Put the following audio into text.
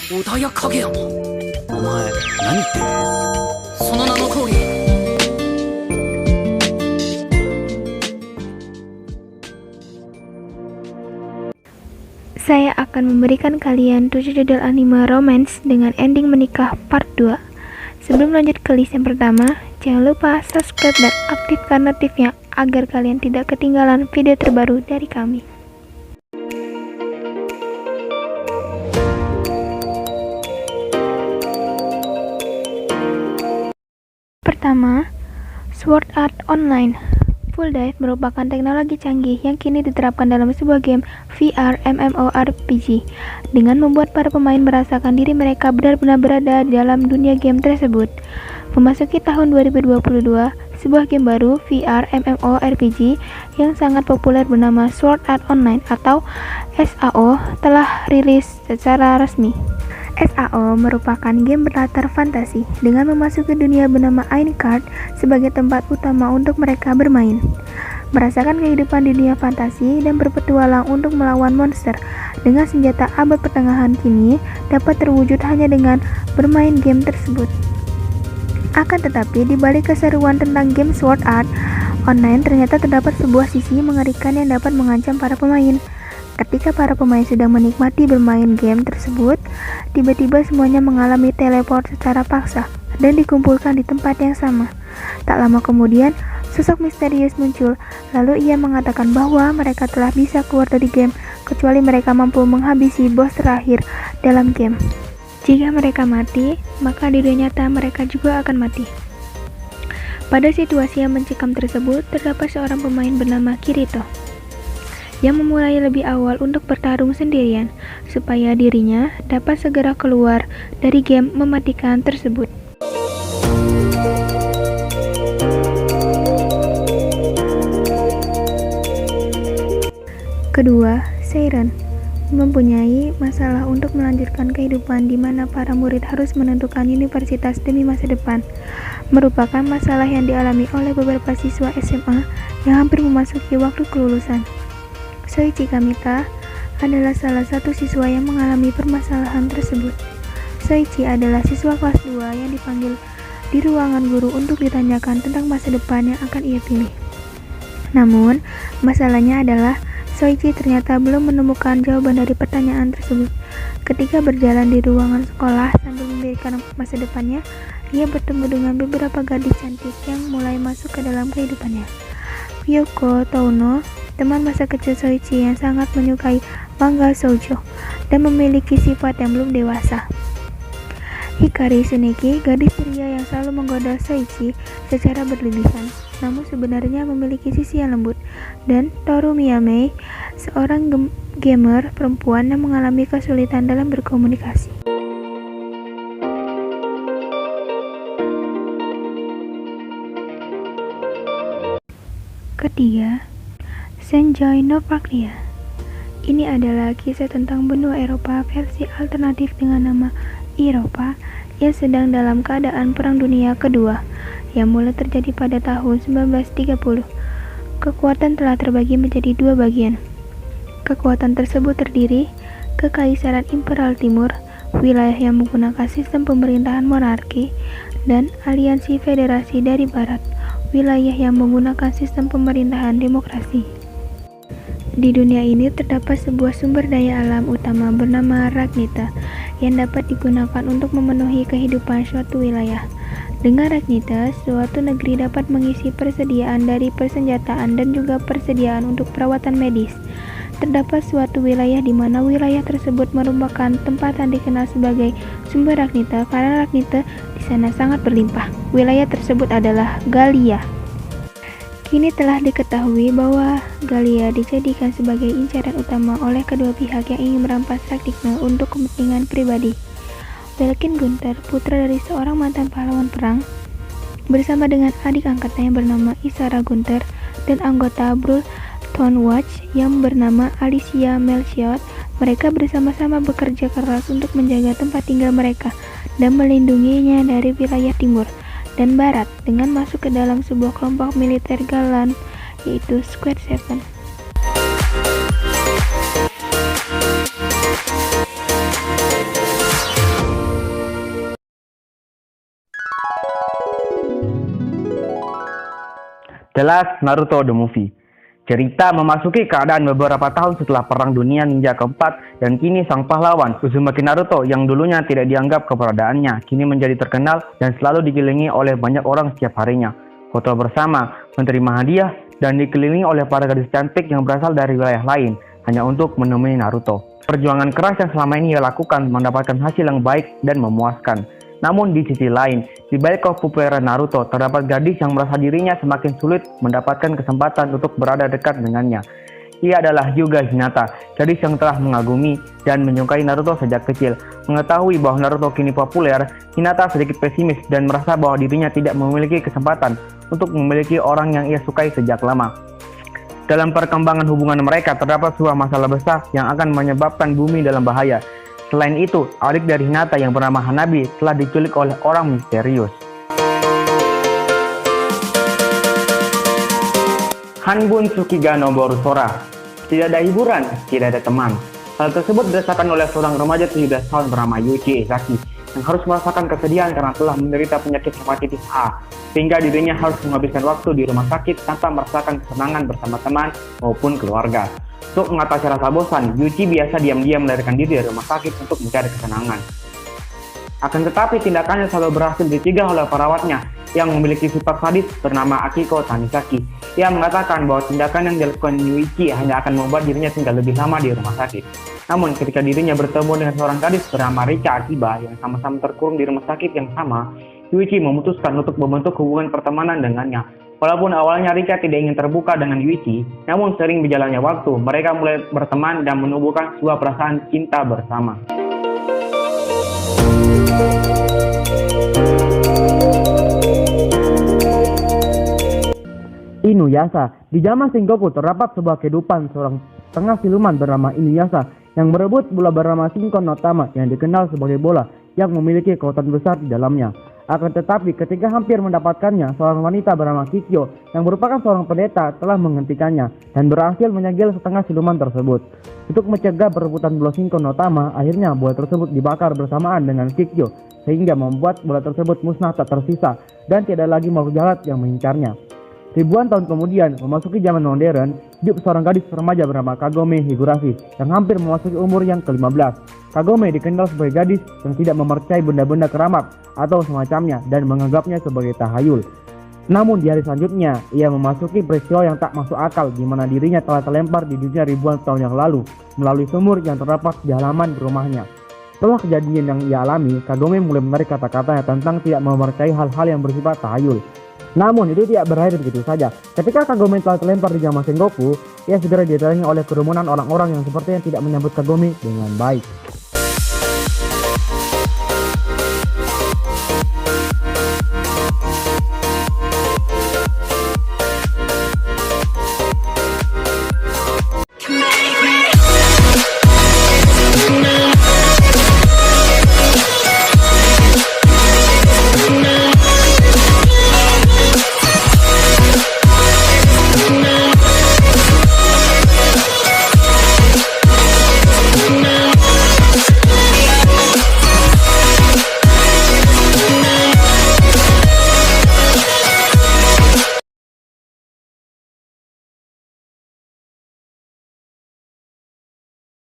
小田谷影山。お前何言ってる？その名の通り。Saya akan memberikan kalian 7 judul anime romance dengan ending menikah part 2. Sebelum lanjut ke list yang pertama, jangan lupa subscribe dan aktifkan notifnya agar kalian tidak ketinggalan video terbaru dari kami. Pertama, Sword Art Online. Full Dive merupakan teknologi canggih yang kini diterapkan dalam sebuah game VR MMORPG dengan membuat para pemain merasakan diri mereka benar-benar berada di dalam dunia game tersebut. Memasuki tahun 2022, sebuah game baru VR MMORPG yang sangat populer bernama Sword Art Online atau SAO telah rilis secara resmi. SAO merupakan game berlatar fantasi dengan memasuki dunia bernama Aincrad sebagai tempat utama untuk mereka bermain, merasakan kehidupan di dunia fantasi dan berpetualang untuk melawan monster dengan senjata abad pertengahan kini dapat terwujud hanya dengan bermain game tersebut. Akan tetapi, di balik keseruan tentang game Sword Art Online ternyata terdapat sebuah sisi mengerikan yang dapat mengancam para pemain. Ketika para pemain sedang menikmati bermain game tersebut, tiba-tiba semuanya mengalami teleport secara paksa dan dikumpulkan di tempat yang sama. Tak lama kemudian, sosok misterius muncul, lalu ia mengatakan bahwa mereka telah bisa keluar dari game kecuali mereka mampu menghabisi bos terakhir dalam game. Jika mereka mati, maka di dunia nyata mereka juga akan mati. Pada situasi yang mencekam tersebut, terdapat seorang pemain bernama Kirito yang memulai lebih awal untuk bertarung sendirian, supaya dirinya dapat segera keluar dari game mematikan tersebut. Kedua, Seiren mempunyai masalah untuk melanjutkan kehidupan di mana para murid harus menentukan universitas demi masa depan. Merupakan masalah yang dialami oleh beberapa siswa SMA yang hampir memasuki waktu kelulusan. Soichi Kamita adalah salah satu siswa yang mengalami permasalahan tersebut. Soichi adalah siswa kelas 2 yang dipanggil di ruangan guru untuk ditanyakan tentang masa depan yang akan ia pilih. Namun, masalahnya adalah Soichi ternyata belum menemukan jawaban dari pertanyaan tersebut. Ketika berjalan di ruangan sekolah sambil memikirkan masa depannya, ia bertemu dengan beberapa gadis cantik yang mulai masuk ke dalam kehidupannya. Kyoko Touno, teman masa kecil Soichi yang sangat menyukai manga shoujo dan memiliki sifat yang belum dewasa. Hikari Tsuneki, gadis ceria yang selalu menggoda Soichi secara berlebihan, namun sebenarnya memiliki sisi yang lembut. Dan Toru Miyame, seorang gamer perempuan yang mengalami kesulitan dalam berkomunikasi. Ketiga, Senjoi no Pragya. Ini adalah kisah tentang benua Eropa versi alternatif dengan nama Eropa yang sedang dalam keadaan Perang Dunia Kedua yang mulai terjadi pada tahun 1930. Kekuatan telah terbagi menjadi dua bagian. Kekuatan tersebut terdiri Kekaisaran Imperial Timur, wilayah yang menggunakan sistem pemerintahan monarki, dan Aliansi Federasi dari Barat, wilayah yang menggunakan sistem pemerintahan demokrasi. Di dunia ini terdapat sebuah sumber daya alam utama bernama Ragnita yang dapat digunakan untuk memenuhi kehidupan suatu wilayah. Dengan Ragnita, suatu negeri dapat mengisi persediaan dari persenjataan dan juga persediaan untuk perawatan medis. Terdapat suatu wilayah di mana wilayah tersebut merupakan tempat yang dikenal sebagai sumber Ragnita karena Ragnita di sana sangat berlimpah. Wilayah tersebut adalah Galia. Kini telah diketahui bahwa Galia dijadikan sebagai incaran utama oleh kedua pihak yang ingin merampas Ragnita untuk kepentingan pribadi. Belkin Gunther, putra dari seorang mantan pahlawan perang, bersama dengan adik angkatnya yang bernama Isara Gunther dan anggota Brul Townwatch yang bernama Alicia Melchior, mereka bersama-sama bekerja keras untuk menjaga tempat tinggal mereka dan melindunginya dari wilayah timur dan barat dengan masuk ke dalam sebuah kelompok militer Galan, yaitu Squad 7. Jelas Naruto The Movie. Cerita memasuki keadaan beberapa tahun setelah Perang Dunia Ninja keempat dan kini sang pahlawan Uzumaki Naruto yang dulunya tidak dianggap keberadaannya kini menjadi terkenal dan selalu dikelilingi oleh banyak orang setiap harinya. Foto bersama, menerima hadiah, dan dikelilingi oleh para gadis cantik yang berasal dari wilayah lain hanya untuk menemui Naruto. Perjuangan keras yang selama ini ia lakukan mendapatkan hasil yang baik dan memuaskan. Namun di sisi lain, di balik kepopuleran Naruto, terdapat gadis yang merasa dirinya semakin sulit mendapatkan kesempatan untuk berada dekat dengannya. Ia adalah Hyuga Hinata, gadis yang telah mengagumi dan menyukai Naruto sejak kecil. Mengetahui bahwa Naruto kini populer, Hinata sedikit pesimis dan merasa bahwa dirinya tidak memiliki kesempatan untuk memiliki orang yang ia sukai sejak lama. Dalam perkembangan hubungan mereka, terdapat sebuah masalah besar yang akan menyebabkan bumi dalam bahaya. Selain itu, adik dari Hinata yang bernama Hanabi telah diculik oleh orang misterius. Hanbun Tsukigano Borusora. Tidak ada hiburan, tidak ada teman. Hal tersebut dirasakan oleh seorang remaja 17 tahun bernama Yuichi Ezaki yang harus merasakan kesedihan karena telah menderita penyakit hepatitis A, sehingga dirinya harus menghabiskan waktu di rumah sakit tanpa merasakan kesenangan bersama teman maupun keluarga. Untuk mengatasi rasa bosan, Yuichi biasa diam-diam melarikan diri dari rumah sakit untuk mencari kesenangan. Akan tetapi tindakannya selalu berhasil dicegah oleh perawatnya yang memiliki sifat sadis bernama Akiko Tanisaki. Ia mengatakan bahwa tindakan yang dilakukan Yuichi hanya akan membuat dirinya tinggal lebih lama di rumah sakit. Namun ketika dirinya bertemu dengan seorang gadis bernama Rika Akiba yang sama-sama terkurung di rumah sakit yang sama, Yuichi memutuskan untuk membentuk hubungan pertemanan dengannya. Walaupun awalnya Rika tidak ingin terbuka dengan Yuichi, namun sering berjalannya waktu, mereka mulai berteman dan menumbuhkan sebuah perasaan cinta bersama. Inuyasha. Di zaman Sengoku terdapat sebuah kehidupan seorang tengah siluman bernama Inuyasha yang berebut bola bernama Shinkon no Tama yang dikenal sebagai bola yang memiliki kekuatan besar di dalamnya. Akan tetapi ketika hampir mendapatkannya, seorang wanita bernama Kikyo yang merupakan seorang pendeta telah menghentikannya dan berhasil menyegel setengah siluman tersebut. Untuk mencegah perebutan bola Shinkon no Tama, akhirnya bola tersebut dibakar bersamaan dengan Kikyo sehingga membuat bola tersebut musnah tak tersisa dan tidak lagi makhluk jahat yang mengincarnya. Ribuan tahun kemudian, memasuki zaman modern, hidup seorang gadis remaja bernama Kagome Higurashi yang hampir memasuki umur yang ke-15. Kagome dikenal sebagai gadis yang tidak mempercayai benda-benda keramat atau semacamnya dan menganggapnya sebagai tahayul. Namun di hari selanjutnya, ia memasuki peristiwa yang tak masuk akal di mana dirinya telah terlempar di dunia ribuan tahun yang lalu melalui sumur yang terdapat di halaman rumahnya. Setelah kejadian yang ia alami, Kagome mulai menarik kata-katanya tentang tidak mempercayai hal-hal yang bersifat tahayul. Namun itu tidak berakhir begitu saja. Ketika Kagome telah terlempar di zaman Sengoku, ia segera didatangi oleh kerumunan orang-orang yang sepertinya tidak menyambut Kagome dengan baik.